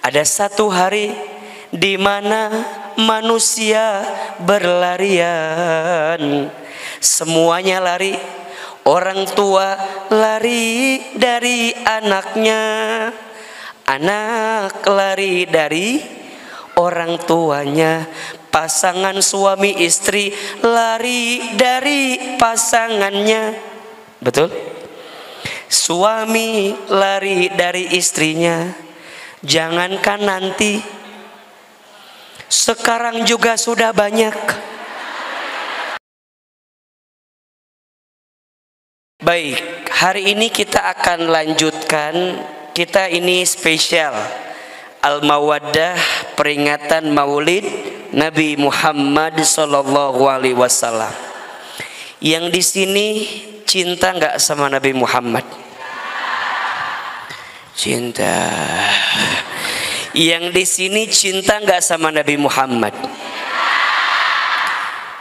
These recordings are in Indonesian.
Ada satu hari di mana manusia berlarian, semuanya lari. Orang tua lari dari anaknya, anak lari dari orang tuanya, pasangan suami istri lari dari pasangannya. Betul? Suami lari dari istrinya. Jangankan nanti, sekarang juga sudah banyak. Baik, hari ini kita akan lanjutkan. Kita ini spesial Al-Mawaddah, peringatan Maulid Nabi Muhammad SAW. Yang di sini cinta nggak sama Nabi Muhammad? Cinta. Yang di sini cinta nggak sama Nabi Muhammad?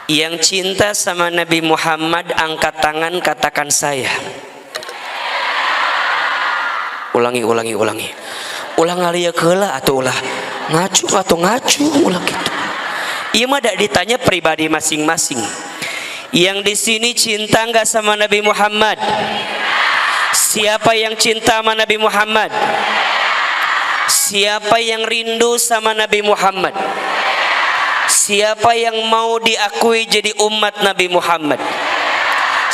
Yang cinta sama Nabi Muhammad angkat tangan, katakan saya. Ulangi. Ulang alia keula atau ulah ngacu ulah gitu. Iya mah dak ditanya pribadi masing-masing. Yang di sini cinta nggak sama Nabi Muhammad? Siapa yang cinta sama Nabi Muhammad? Siapa yang rindu sama Nabi Muhammad? Siapa yang mau diakui jadi umat Nabi Muhammad?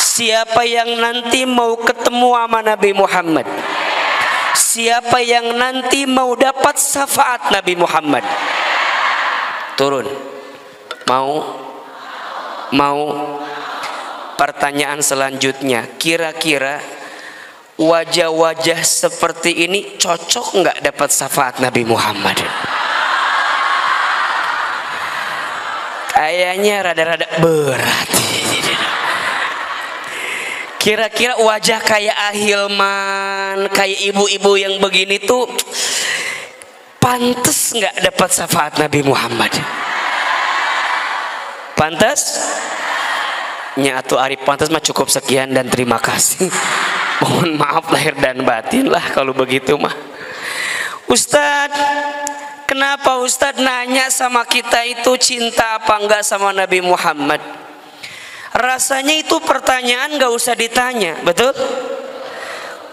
Siapa yang nanti mau ketemu sama Nabi Muhammad? Siapa yang nanti mau dapat syafaat Nabi Muhammad? Turun. Mau? Pertanyaan selanjutnya, kira-kira wajah-wajah seperti ini cocok nggak dapat syafaat Nabi Muhammad? Kayaknya rada-rada berat. Kira-kira wajah kayak Ahilman, kayak ibu-ibu yang begini tuh pantas nggak dapat syafaat Nabi Muhammad? Pantas? Nyatu Arif pantas mah cukup sekian dan terima kasih. Mohon maaf lahir dan batin lah kalau begitu mah. Ustadz, kenapa Ustadz nanya sama kita itu cinta apa enggak sama Nabi Muhammad? Rasanya itu pertanyaan gak usah ditanya, betul?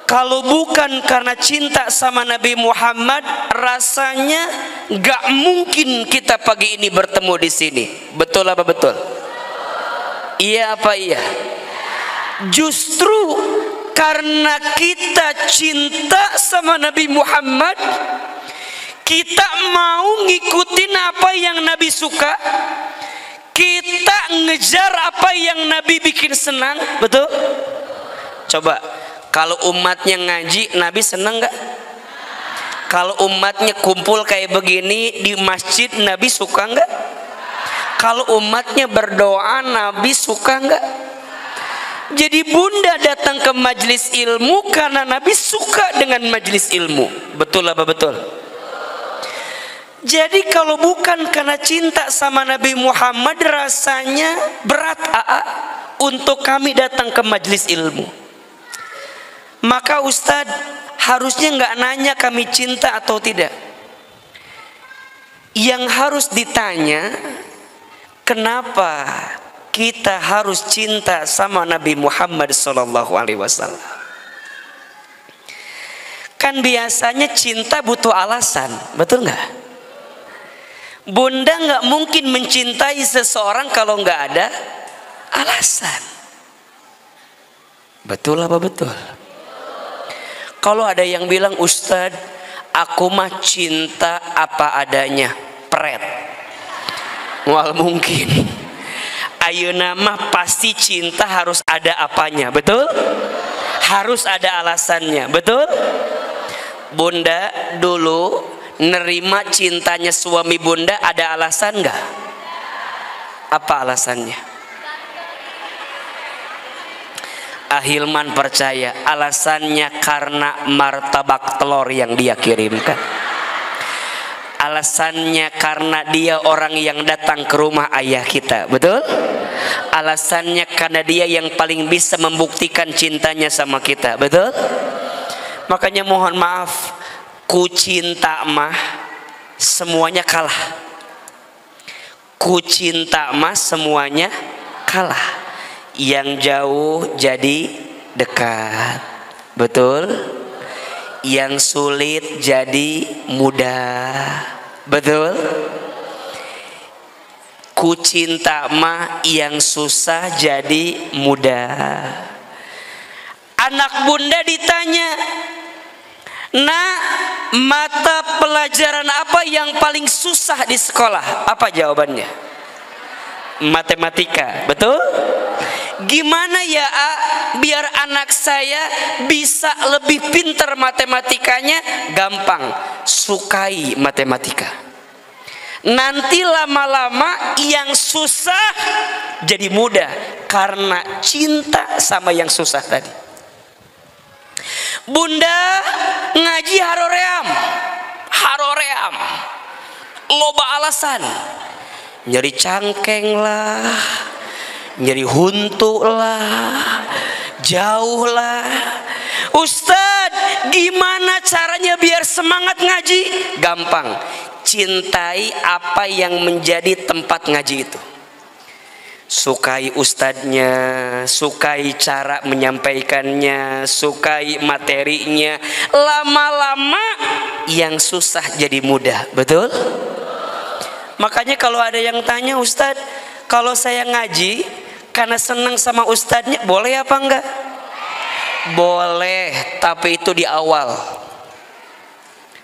Kalau bukan karena cinta sama Nabi Muhammad, rasanya gak mungkin kita pagi ini bertemu di sini. Betul apa betul? Iya apa iya? Justru karena kita cinta sama Nabi Muhammad, kita mau ngikutin apa yang Nabi suka, kita ngejar apa yang Nabi bikin senang, betul? Coba, kalau umatnya ngaji, Nabi senang nggak? Kalau umatnya kumpul kayak begini di masjid, Nabi suka nggak? Kalau umatnya berdoa, Nabi suka nggak? Jadi bunda datang ke majelis ilmu karena Nabi suka dengan majelis ilmu, betul apa betul? Jadi kalau bukan karena cinta sama Nabi Muhammad, rasanya berat untuk kami datang ke majelis ilmu. Maka Ustadz harusnya nggak nanya kami cinta atau tidak. Yang harus ditanya, kenapa kita harus cinta sama Nabi Muhammad SAW? Kan biasanya cinta butuh alasan, betul nggak? Bunda nggak mungkin mencintai seseorang kalau nggak ada alasan. Betul apa betul? Kalau ada yang bilang, Ustadz, aku mah cinta apa adanya, pret. Wal mungkin. Ayeuna mah pasti cinta harus ada apanya, betul? Harus ada alasannya, betul? Bunda dulu nerima cintanya suami bunda ada alasan nggak? Apa alasannya? Ahilman percaya alasannya karena martabak telur yang dia kirimkan. Alasannya karena dia orang yang datang ke rumah ayah kita, betul? Alasannya karena dia yang paling bisa membuktikan cintanya sama kita, betul? Makanya mohon maaf, ku cinta mah semuanya kalah. Ku cinta mah semuanya kalah. Yang jauh jadi dekat. Betul? Yang sulit jadi mudah. Betul? Ku cinta mah yang susah jadi mudah. Anak bunda ditanya, "Nak, mata pelajaran apa yang paling susah di sekolah?" Apa jawabannya? Matematika. Betul? Gimana ya, A, biar anak saya bisa lebih pintar matematikanya? Gampang, sukai matematika. Nanti lama-lama yang susah jadi mudah karena cinta sama yang susah tadi. Bunda ngaji haroream, loba alasan, nyeri cangkeng lah, nyeri huntu lah, jauh lah. Ustadz, gimana caranya biar semangat ngaji? Gampang, cintai apa yang menjadi tempat ngaji itu. Sukai ustadznya, sukai cara menyampaikannya, sukai materinya. Lama-lama yang susah jadi mudah. Betul? Makanya kalau ada yang tanya, "Ustadz, kalau saya ngaji karena senang sama ustadznya, boleh apa enggak?" Boleh, tapi itu di awal.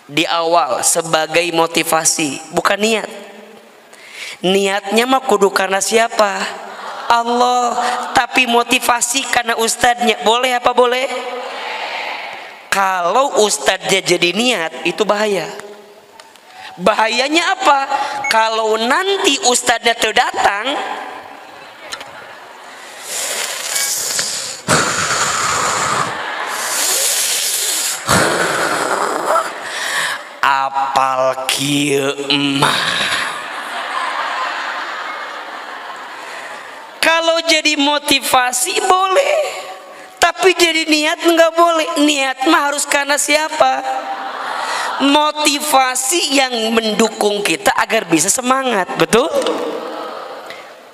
Di awal sebagai motivasi, bukan niat. Niatnya mah kudu karena siapa? Allah. Tapi motivasi karena ustadznya, boleh apa boleh? Kalau ustadznya jadi niat, itu bahaya. Bahayanya apa? Kalau nanti ustadznya terdatang, apal kieu emah. Kalau jadi motivasi boleh, tapi jadi niat enggak boleh. Niat mah harus karena siapa? Motivasi yang mendukung kita agar bisa semangat. Betul?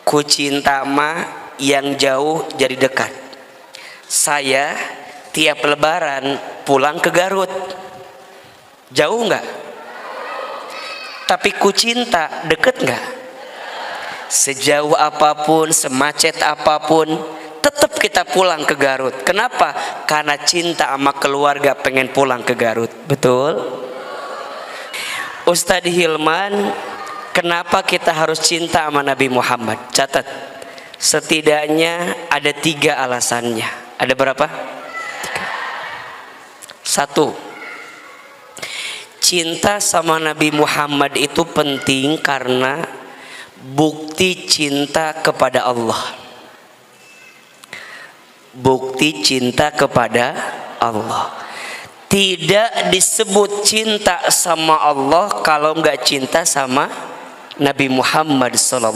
Ku cinta mah yang jauh jadi dekat. Saya tiap lebaran pulang ke Garut. Jauh enggak? Tapi ku cinta deket enggak? Sejauh apapun, semacet apapun, tetap kita pulang ke Garut. Kenapa? Karena cinta sama keluarga, pengen pulang ke Garut. Betul? Ustadz Hilman, kenapa kita harus cinta sama Nabi Muhammad? Catat, setidaknya ada 3 alasannya. Ada berapa? 1, cinta sama Nabi Muhammad itu penting karena bukti cinta kepada Allah. Bukti cinta kepada Allah. Tidak disebut cinta sama Allah kalau nggak cinta sama Nabi Muhammad SAW.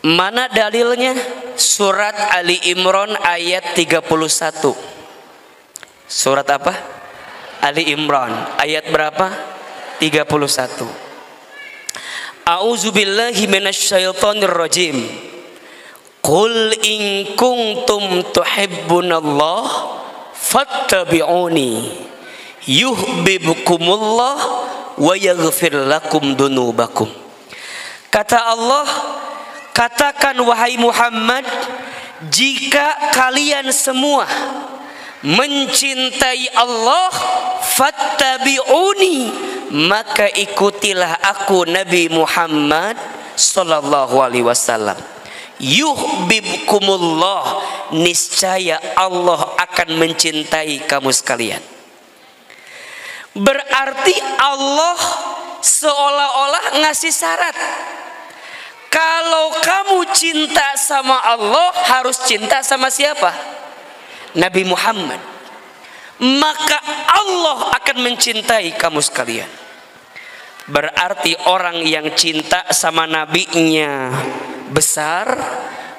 Mana dalilnya? Surat Ali Imran ayat 31. Surat apa? Ali Imran ayat berapa? 31. A'udzubillahi minasyaitonir rajim. Qul in kuntum tuhibbunallah fattabi'uni yuhibbukumullah wa yaghfir lakum dunubakum. Kata Allah, katakan wahai Muhammad, jika kalian semua mencintai Allah, fattabi'uni, maka ikutilah aku Nabi Muhammad sallallahu alaihi wasallam. Yuhibbukumullah, niscaya Allah akan mencintai kamu sekalian. Berarti Allah seolah-olah ngasih syarat. Kalau kamu cinta sama Allah, harus cinta sama siapa? Nabi Muhammad. Maka Allah akan mencintai kamu sekalian. Berarti orang yang cinta sama nabinya besar,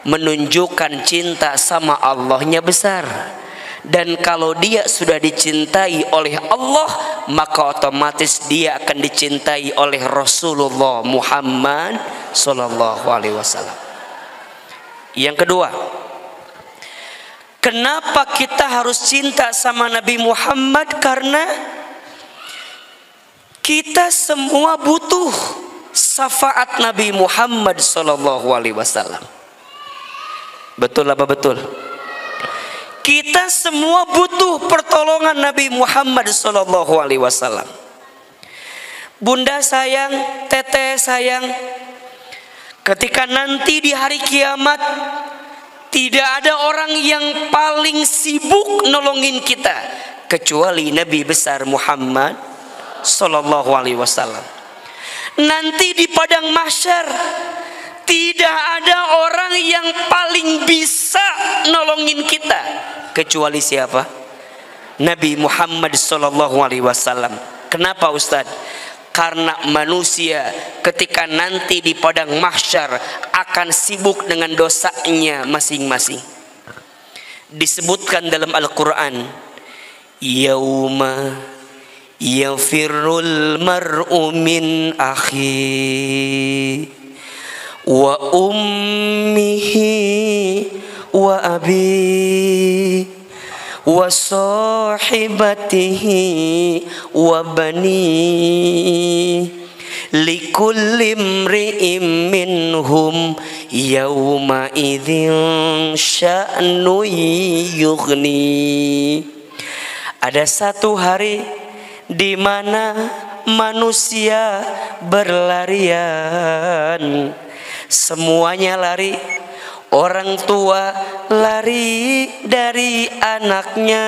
menunjukkan cinta sama Allahnya besar. Dan kalau dia sudah dicintai oleh Allah, maka otomatis dia akan dicintai oleh Rasulullah Muhammad sallallahu alaihi wasallam. Yang kedua, kenapa kita harus cinta sama Nabi Muhammad? Karena kita semua butuh syafaat Nabi Muhammad sallallahu alaihi wasallam. Betul apa betul? Kita semua butuh pertolongan Nabi Muhammad sallallahu alaihi wasallam. Bunda sayang, teteh sayang, ketika nanti di hari kiamat tidak ada orang yang paling sibuk nolongin kita kecuali Nabi besar Muhammad sallallahu alaihi wasallam. Nanti di padang mahsyar tidak ada orang yang paling bisa nolongin kita kecuali siapa? Nabi Muhammad sallallahu alaihi wasallam. Kenapa Ustaz? Karena manusia ketika nanti di padang mahsyar akan sibuk dengan dosanya masing-masing. Disebutkan dalam Al-Qur'an, yauma yafirrul mar'u min akhi wa ummihi wa abi wa sahibatihi wa bani likulli imri'in minhum yawma idzin sya'nu yughni. Ada satu hari di mana manusia berlarian, semuanya lari. Orang tua lari dari anaknya,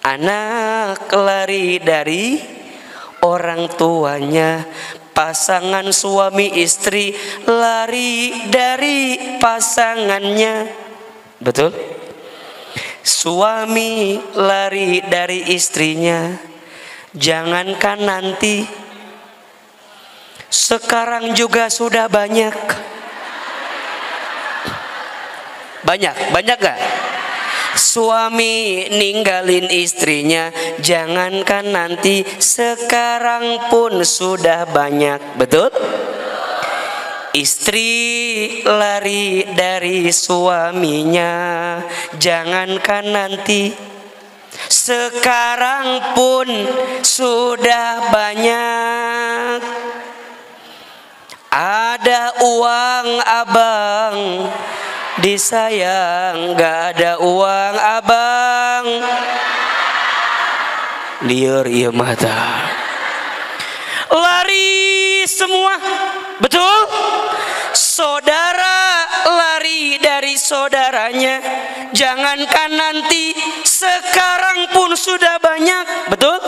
anak lari dari orang tuanya, pasangan suami istri lari dari pasangannya. Betul? Suami lari dari istrinya. Jangankan nanti, sekarang juga sudah banyak. Banyak gak? Suami ninggalin istrinya, jangankan nanti, sekarang pun sudah banyak. Betul? Istri lari dari suaminya, jangankan nanti, sekarang pun sudah banyak. Ada uang abang disayang, gak ada uang abang liar iya mata. Lari semua, betul? Saudara lari dari saudaranya, jangankan nanti, sekarang pun sudah banyak. Betul?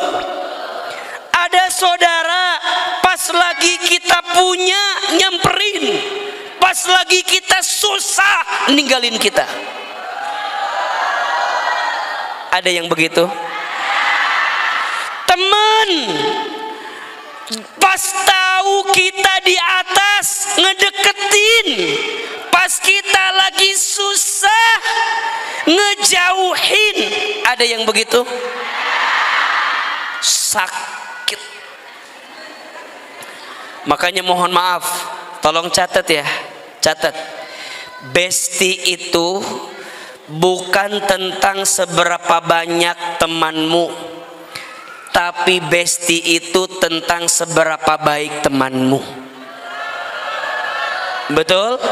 Ada saudara pas lagi kita punya nyamperin, pas lagi kita susah ninggalin kita. Ada yang begitu? Teman pas tahu kita di atas ngedeketin, pas kita lagi susah ngejauhin. Ada yang begitu? Sakit. Makanya mohon maaf, tolong catat ya, catat. Besti itu bukan tentang seberapa banyak temanmu, tapi besti itu tentang seberapa baik temanmu. Betul?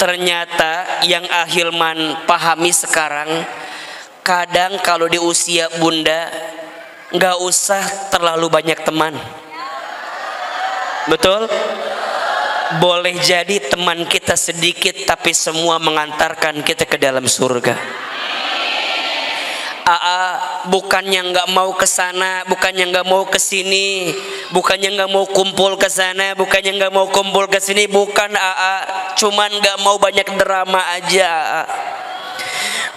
Ternyata yang Ahilman pahami sekarang, kadang kalau di usia bunda nggak usah terlalu banyak teman. Betul? Boleh jadi teman kita sedikit tapi semua mengantarkan kita ke dalam surga. Bukannya nggak mau ke sana, bukannya nggak mau ke sini, bukannya nggak mau kumpul ke sana, bukannya nggak mau kumpul ke sini, bukan cuman nggak mau banyak drama aja.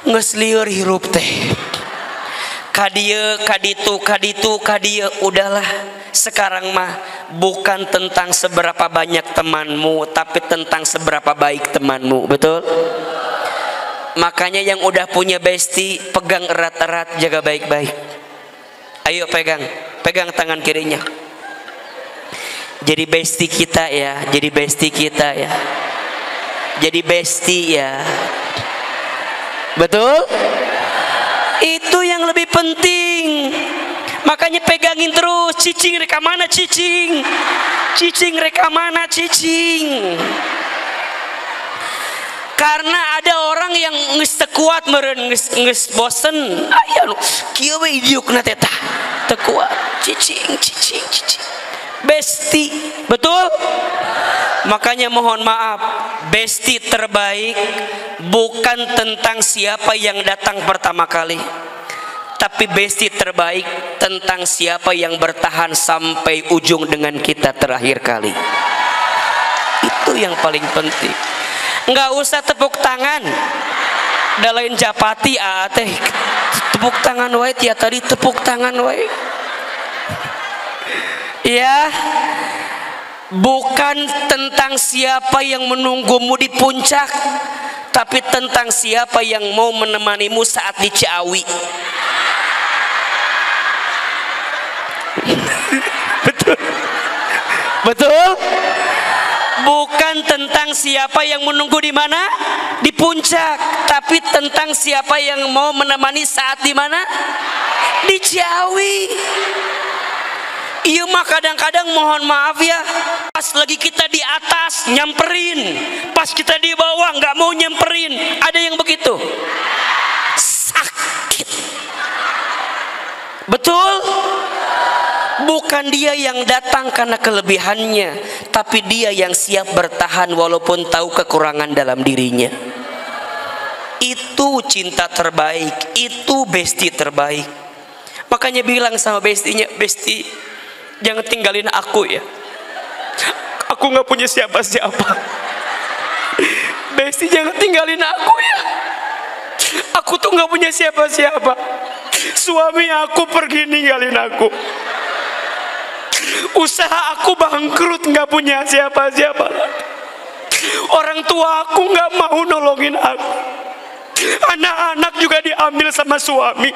Ngesliur hirup teh. Kadieu, kaditu, udahlah. Sekarang mah bukan tentang seberapa banyak temanmu, tapi tentang seberapa baik temanmu. Betul? Makanya yang udah punya bestie, pegang erat-erat, jaga baik-baik. Ayo pegang tangan kirinya. Jadi bestie kita ya, jadi bestie kita ya. Jadi bestie ya. Betul? Itu yang lebih penting. Makanya pegangin terus. Cicing reka mana cicing? Cicing reka mana cicing? Karena ada orang yang geus teu kuat meureun, geus bosen. Aya nu kieu we idiukna teh tah. Teu kuat. Cicing. Besti, betul? Makanya mohon maaf, besti terbaik bukan tentang siapa yang datang pertama kali, tapi besti terbaik tentang siapa yang bertahan sampai ujung dengan kita terakhir kali. Itu yang paling penting. Nggak usah tepuk tangan, da lain japati teh tepuk tangan wae, tiap tadi tepuk tangan wae. Ya, bukan tentang siapa yang menunggumu di puncak, tapi tentang siapa yang mau menemanimu saat di Ciawi. Betul? Bukan tentang siapa yang menunggu di mana? Di puncak, tapi tentang siapa yang mau menemani saat di mana? Di Ciawi. Iya mah kadang-kadang mohon maaf ya, pas lagi kita di atas nyamperin, pas kita di bawah nggak mau nyamperin. Ada yang begitu, sakit. Betul? Bukan dia yang datang karena kelebihannya, tapi dia yang siap bertahan walaupun tahu kekurangan dalam dirinya. Itu cinta terbaik, itu bestie terbaik. Makanya bilang sama bestinya, bestie jangan tinggalin aku ya, aku nggak punya siapa-siapa. Bestie jangan tinggalin aku ya, aku tuh nggak punya siapa-siapa. Suami aku pergi ninggalin aku, usaha aku bangkrut, nggak punya siapa-siapa. Orang tua aku nggak mau nolongin aku, anak-anak juga diambil sama suami.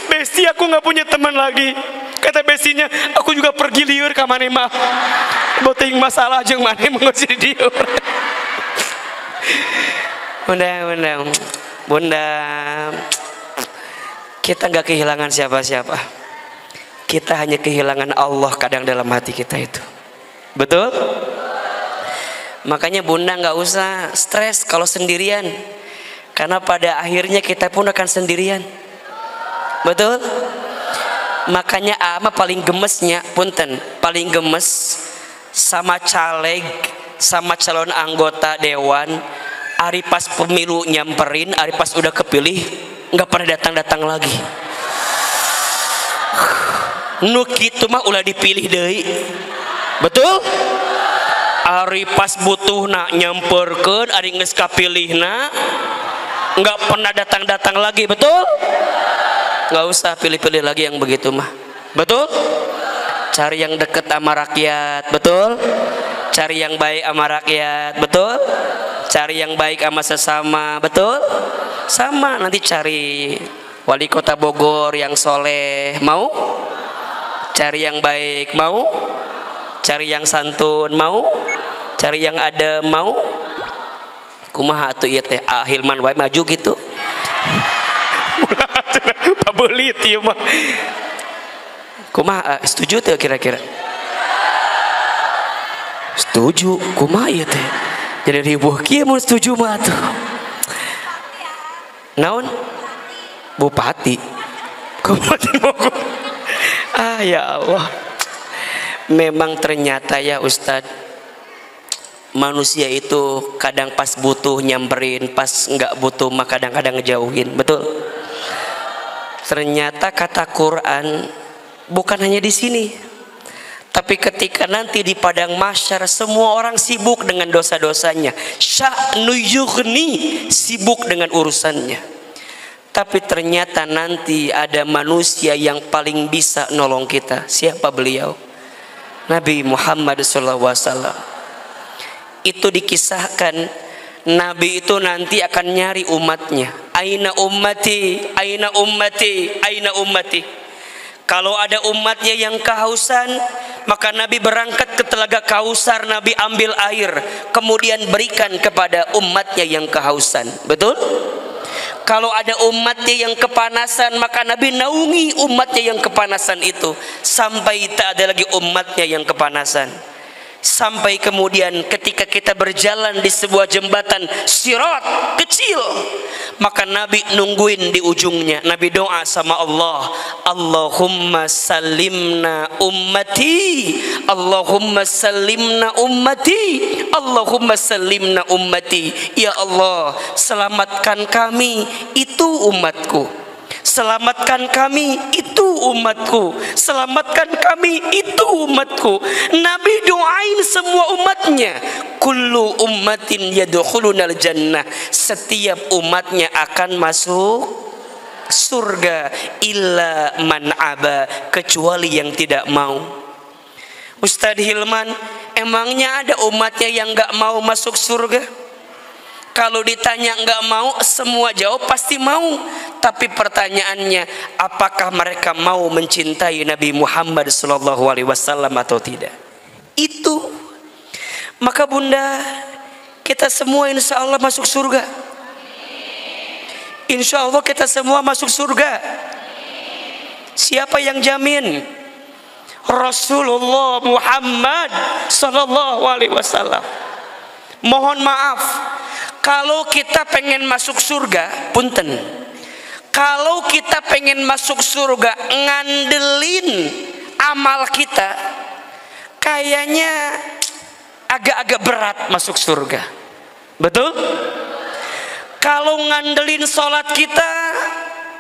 Bestie aku nggak punya teman lagi. Kata bestinya, aku juga pergi liur ke mana mah, boting masalah jeung mana mengusir diur. Bunda, kita nggak kehilangan siapa-siapa. Kita hanya kehilangan Allah kadang dalam hati kita itu. Betul? Makanya bunda nggak usah stres kalau sendirian, karena pada akhirnya kita pun akan sendirian. Betul? Makanya ama paling gemesnya, punten, paling gemes sama caleg, sama calon anggota dewan. Ari pas pemilu nyamperin, ari pas udah kepilih nggak pernah datang lagi. Nu kitu mah ulah dipilih deui. Betul? Ari pas butuhna nyamperkeun, ari geus kapilihna nggak pernah datang lagi. Betul? Nggak usah pilih-pilih lagi yang begitu mah. Betul? Cari yang deket sama rakyat. Betul? Cari yang baik sama rakyat. Betul? Cari yang baik sama sesama. Betul? Sama, nanti cari wali kota Bogor yang soleh. Mau? Cari yang baik. Mau? Cari yang santun. Mau? Cari yang adem. Mau? Kumaha atuh ieu teh? Hilman wae maju gitu. Pabelit ieu mah. Kumaha setuju teh kira-kira? Setuju. Kumaha ieu teh? Jadi ribuh kieu mun setuju mah atuh. Naon? Bupati. Kabupaten Bogor. Ya Allah. Memang ternyata ya Ustadz, manusia itu kadang pas butuh nyamperin, pas nggak butuh mah kadang-kadang ngejauhin. Betul? Ternyata kata Quran bukan hanya di sini, tapi ketika nanti di padang mahsyar semua orang sibuk dengan dosa-dosanya, sya'nu yughni, sibuk dengan urusannya. Tapi ternyata nanti ada manusia yang paling bisa nolong kita. Siapa beliau? Nabi Muhammad SAW. Itu dikisahkan Nabi itu nanti akan nyari umatnya. Aina ummati, aina ummati, aina ummati. Kalau ada umatnya yang kehausan, maka Nabi berangkat ke telaga Kausar, Nabi ambil air, kemudian berikan kepada umatnya yang kehausan. Betul? Kalau ada umatnya yang kepanasan, maka Nabi naungi umatnya yang kepanasan itu sampai tak ada lagi umatnya yang kepanasan. Sampai kemudian ketika kita berjalan di sebuah jembatan sirat kecil, maka Nabi nungguin di ujungnya. Nabi doa sama Allah, Allahumma salimna ummati, Allahumma salimna ummati, Allahumma salimna ummati. Ya Allah, selamatkan kami, itu umatku. Selamatkan kami, itu umatku. Selamatkan kami, itu umatku. Nabi doain semua umatnya. Kullu ummatin yadkhulunal jannah. Setiap umatnya akan masuk surga. Illa man aba, kecuali yang tidak mau. Ustadz Hilman, emangnya ada umatnya yang gak mau masuk surga? Kalau ditanya enggak mau, semua jawab pasti mau. Tapi pertanyaannya, apakah mereka mau mencintai Nabi Muhammad SAW atau tidak? Itu. Maka bunda, kita semua insya Allah masuk surga. Insya Allah kita semua masuk surga. Siapa yang jamin? Rasulullah Muhammad SAW. Mohon maaf, kalau kita pengen masuk surga, punten. Kalau kita pengen masuk surga ngandelin amal kita, kayaknya agak-agak berat masuk surga. Betul? Kalau ngandelin sholat kita,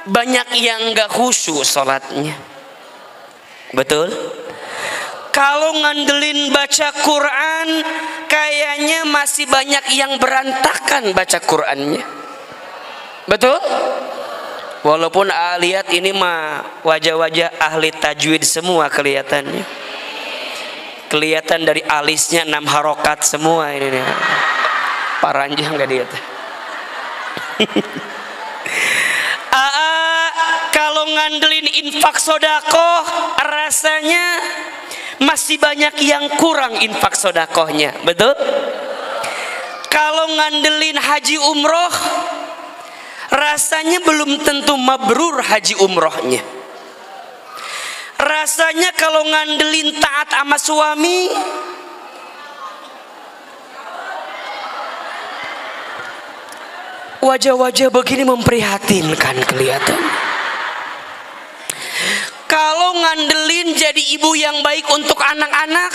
banyak yang gak khusyuk sholatnya. Betul? Kalau ngandelin baca Quran, kayaknya masih banyak yang berantakan baca Qurannya. Betul? Walaupun lihat ini mah wajah-wajah ahli tajwid semua kelihatannya. Kelihatan dari alisnya 6 harokat semua ini nih. Paranjang gak dia tuh? Kalau ngandelin infak sodakoh, rasanya masih banyak yang kurang infak sodakohnya. Betul? Kalau ngandelin haji umroh, rasanya belum tentu mabrur haji umrohnya. Rasanya kalau ngandelin taat sama suami, wajah-wajah begini memprihatinkan kelihatan. Kalau ngandelin jadi ibu yang baik untuk anak-anak,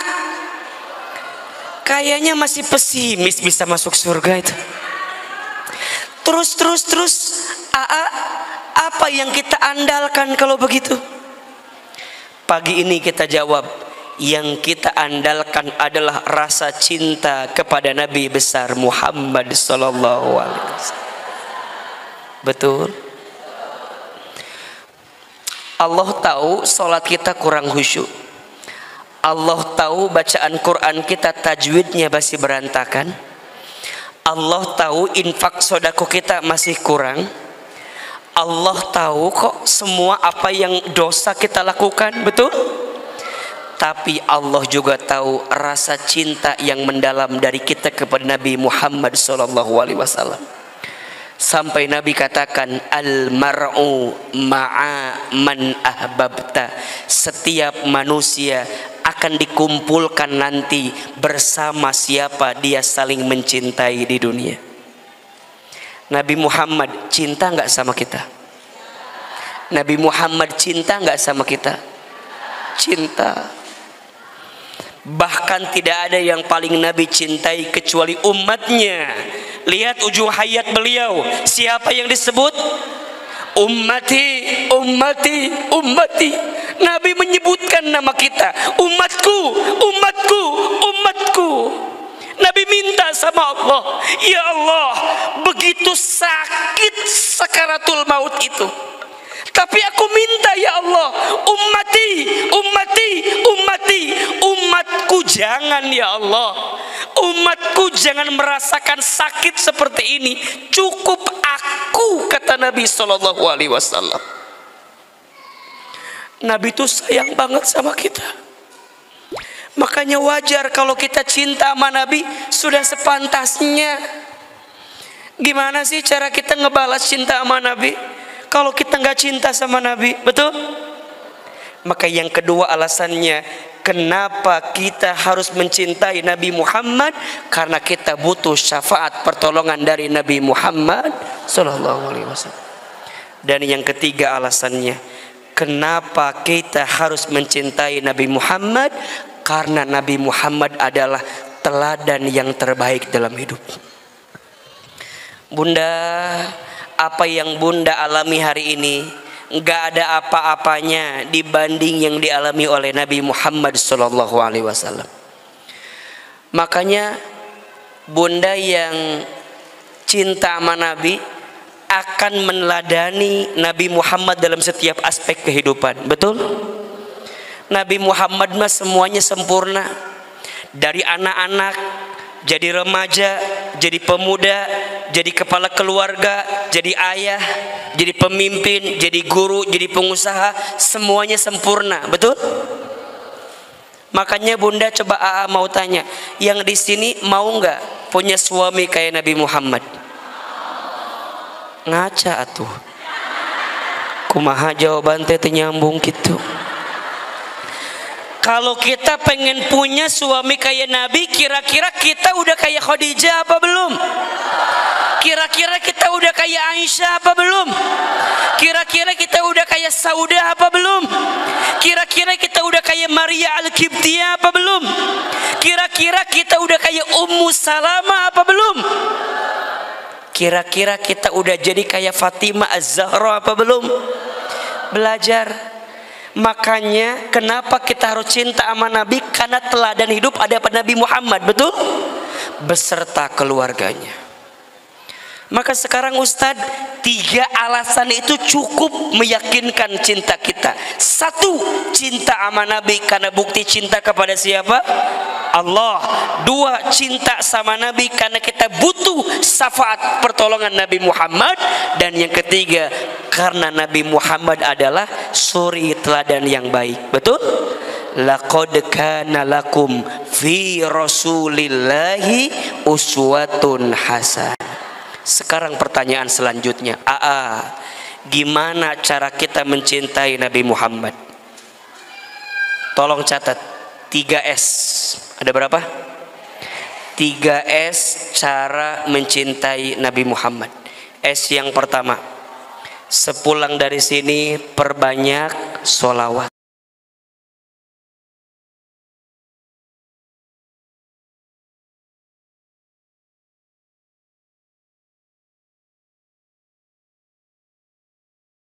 kayaknya masih pesimis bisa masuk surga itu. Terus apa yang kita andalkan kalau begitu? Pagi ini kita jawab, yang kita andalkan adalah rasa cinta kepada Nabi besar Muhammad sallallahu alaihi wasallam. Betul? Allah tahu sholat kita kurang khusyuk. Allah tahu bacaan Quran kita tajwidnya masih berantakan. Allah tahu infak sodako kita masih kurang. Allah tahu kok semua apa yang dosa kita lakukan. Betul? Tapi Allah juga tahu rasa cinta yang mendalam dari kita kepada Nabi Muhammad SAW. Sampai Nabi katakan, al-mar'u ma'a man ahbabta. Setiap manusia akan dikumpulkan nanti bersama siapa dia saling mencintai di dunia. Nabi Muhammad cinta nggak sama kita? Nabi Muhammad cinta nggak sama kita? Cinta. Bahkan tidak ada yang paling Nabi cintai kecuali umatnya. Lihat ujung hayat beliau, siapa yang disebut? Ummati, ummati, ummati. Nabi menyebutkan nama kita, umatku, umatku, umatku. Nabi minta sama Allah, ya Allah, begitu sakit sakaratul maut itu, tapi aku minta ya Allah, ummati, ummati, ummati, umatku jangan ya Allah, umatku jangan merasakan sakit seperti ini, cukup aku, kata Nabi Shallallahu Alaihi Wasallam. Nabi itu sayang banget sama kita. Makanya wajar kalau kita cinta sama Nabi, sudah sepantasnya. Gimana sih cara kita ngebalas cinta sama Nabi kalau kita nggak cinta sama Nabi? Betul? Maka yang kedua alasannya kenapa kita harus mencintai Nabi Muhammad, karena kita butuh syafaat pertolongan dari Nabi Muhammad Sallallahu Alaihi Wasallam. Dan yang ketiga alasannya kenapa kita harus mencintai Nabi Muhammad, karena Nabi Muhammad adalah teladan yang terbaik dalam hidup. Bunda, apa yang Bunda alami hari ini nggak ada apa-apanya dibanding yang dialami oleh Nabi Muhammad Sallallahu Alaihi Wasallam. Makanya Bunda yang cinta sama Nabi akan meneladani Nabi Muhammad dalam setiap aspek kehidupan. Betul? Nabi Muhammad mah semuanya sempurna. Dari anak-anak, jadi remaja, jadi pemuda, jadi kepala keluarga, jadi ayah, jadi pemimpin, jadi guru, jadi pengusaha, semuanya sempurna. Betul? Makanya Bunda coba AA mau tanya, yang di sini mau nggak punya suami kayak Nabi Muhammad? Ngaca atuh. Kumaha jawaban teh nyambung gitu. Kalau kita pengen punya suami kayak Nabi, kira-kira kita udah kayak Khadijah apa belum? Kira-kira kita udah kayak Aisyah apa belum? Kira-kira kita udah kayak Saudah apa belum? Kira-kira kita udah kayak Maria Al-Qibtiyah apa belum? Kira-kira kita udah kayak Ummu Salamah apa belum? Kira-kira kita udah jadi kayak Fatimah Az-Zahra apa belum? Belajar. Makanya kenapa kita harus cinta sama Nabi, karena teladan hidup ada pada Nabi Muhammad. Betul? Beserta keluarganya. Maka sekarang Ustadz, 3 alasan itu cukup meyakinkan cinta kita. 1, cinta sama Nabi karena bukti cinta kepada siapa? Allah. 2, cinta sama Nabi karena kita butuh syafaat pertolongan Nabi Muhammad. Dan yang ketiga, karena Nabi Muhammad adalah suri teladan yang baik. Betul? Laqad kana lakum fi Rasulillahi uswatun hasanah. Sekarang pertanyaan selanjutnya, gimana cara kita mencintai Nabi Muhammad? Tolong catat 3S. Ada berapa? 3S cara mencintai Nabi Muhammad. S yang pertama, sepulang dari sini perbanyak sholawat.